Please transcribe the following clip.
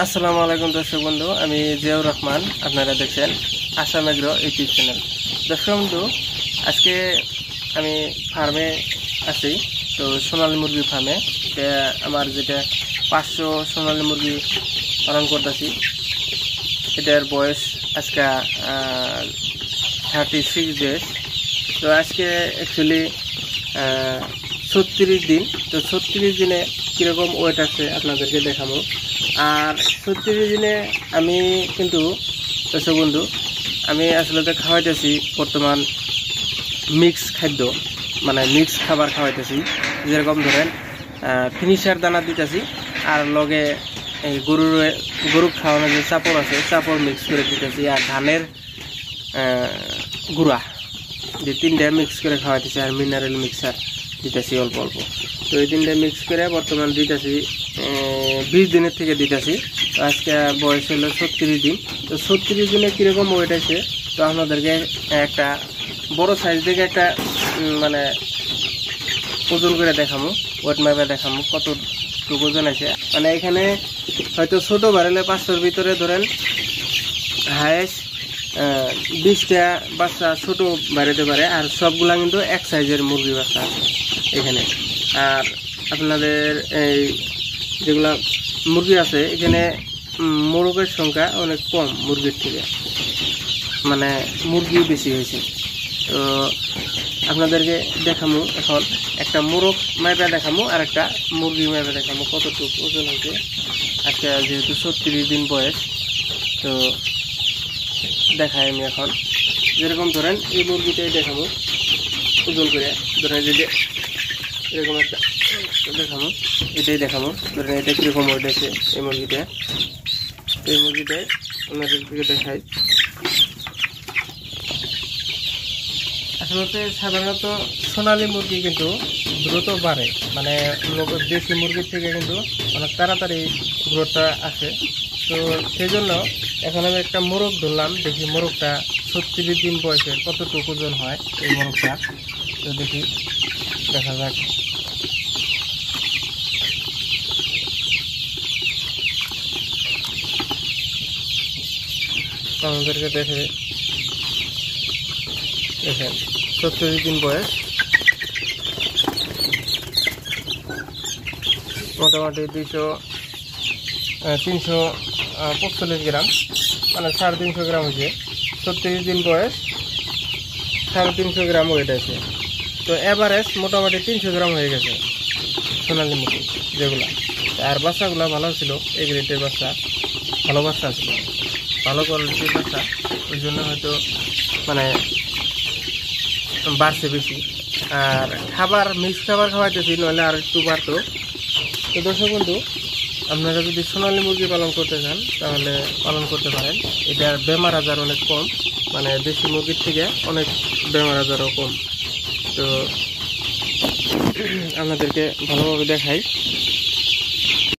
আসসালামু আলাইকুম দর্শক বন্ধু, আমি জিয়াউর রহমান। আপনারা দেখছেন আসাম এগ্রো ইউটিউব চ্যানেল। দর্শক বন্ধু, আজকে আমি ফার্মে আছি, তো সোনালী মুরগি ফার্মে। আমার যেটা 500 সোনালী মুরগি পালন করতেছি, এটার বয়স আজকে 36 ডেজ। তো আজকে অ্যাকচুয়ালি 36 দিন। তো 36 দিনে কীরকম ওয়েট আছে আপনাদেরকে দেখাবো। আর 36 দিনে আমি কিন্তু দর্শক বন্ধু, আমি আসলে খাওয়াইতেছি বর্তমান মিক্স খাদ্য, মানে মিক্স খাবার খাওয়াইতেছি। যেরকম ধরেন ফিনিশার দানা দিতেছি, আর লগে এই গরু খাওয়ানো যে চাপড় আছে, চাপড় মিক্স করে দিতেছি, আর ধানের গুঁড়া, যে 3টা মিক্স করে খাওয়াইতেছি, আর মিনারেল মিক্সার দিতেছি অল্প অল্প। তো এই 3টা মিক্স করে বর্তমান দিতেছি 20 দিনের থেকে দিতেছি। তো আজকে বয়স হলো 36 দিন। তো 36 দিনে কীরকম ওয়েট আছে, তো আপনাদেরকে একটা বড় সাইজ থেকে একটা মানে ওজন করে দেখামো, ওয়েট মাপে দেখামো কতটুকু ওজন আছে। মানে এখানে হয়তো ছোট বাড়লে 500-র ভিতরে ধরেন হায়েস্ট 20টা বাচ্চা ছোট বাড়িতে পারে, আর সবগুলা কিন্তু এক সাইজের মুরগি বাচ্চা আছে এখানে। আর আপনাদের এই যেগুলা মুরগি আছে, এখানে মোরগের সংখ্যা অনেক কম মুরগির থেকে, মানে মুরগি বেশি হয়েছে। তো আপনাদেরকে দেখামো এখন একটা মোরগ মাইপা দেখামো, আর একটা মুরগি মাইপা দেখামো কতটুকু ওজন হয়েছে আজকে, যেহেতু 36 দিন বয়স। তো দেখাই আমি এখন, যেরকম ধরেন এই মুরগিটাই দেখাবো ওজন করে। ধরেন যদি এরকম একটা দেখাবো, এটাই দেখাবো, ধরেন এটা কীরকম ওয়েট আছে এই মুরগিটা। এই মুরগিটাই আপনাদেরকে দেখাই। আসলে সাধারণত সোনালী মুরগি কিন্তু দ্রুত বাড়ে, মানে দেশি মুরগির থেকে কিন্তু অনেক তাড়াতাড়ি গ্রোথটা আসে। তো সেই জন্য এখন আমি একটা মোরগ ধরলাম, দেখি মোরগটা 36 দিন বয়সের কতটুকু ওজন হয় এই মোরগটা। তো দেখি, দেখা যাক। আমাদেরকে দেখেন 36 দিন বয়স, মোটামুটি 345 গ্রাম, মানে 350 গ্রাম হয়েছে। 36 দিন বয়স, 350 গ্রাম ওয়েট আছে। তো এভারেজ মোটামুটি 300 গ্রাম হয়ে গেছে সোনালী মুরগি যেগুলা। আর বাচ্চাগুলো ভালো ছিল, এই গ্রেডের বাচ্চা, ভালো বাচ্চা ছিল, ভালো কোয়ালিটির বাচ্চা। ওই জন্য হয়তো মানে বাড়ছে বেশি। আর খাবার মিক্স খাবার খাওয়াইতেছি, নইলে আর একটু বাড়তো। তো দর্শক বন্ধু, আপনারা যদি সোনালী মুরগি পালন করতে চান তাহলে পালন করতে পারেন। এটার বেমার আজার অনেক কম, মানে দেশি মুরগির থেকে অনেক বেমার আজারও কম। তো আপনাদেরকে ভালোভাবে দেখাই।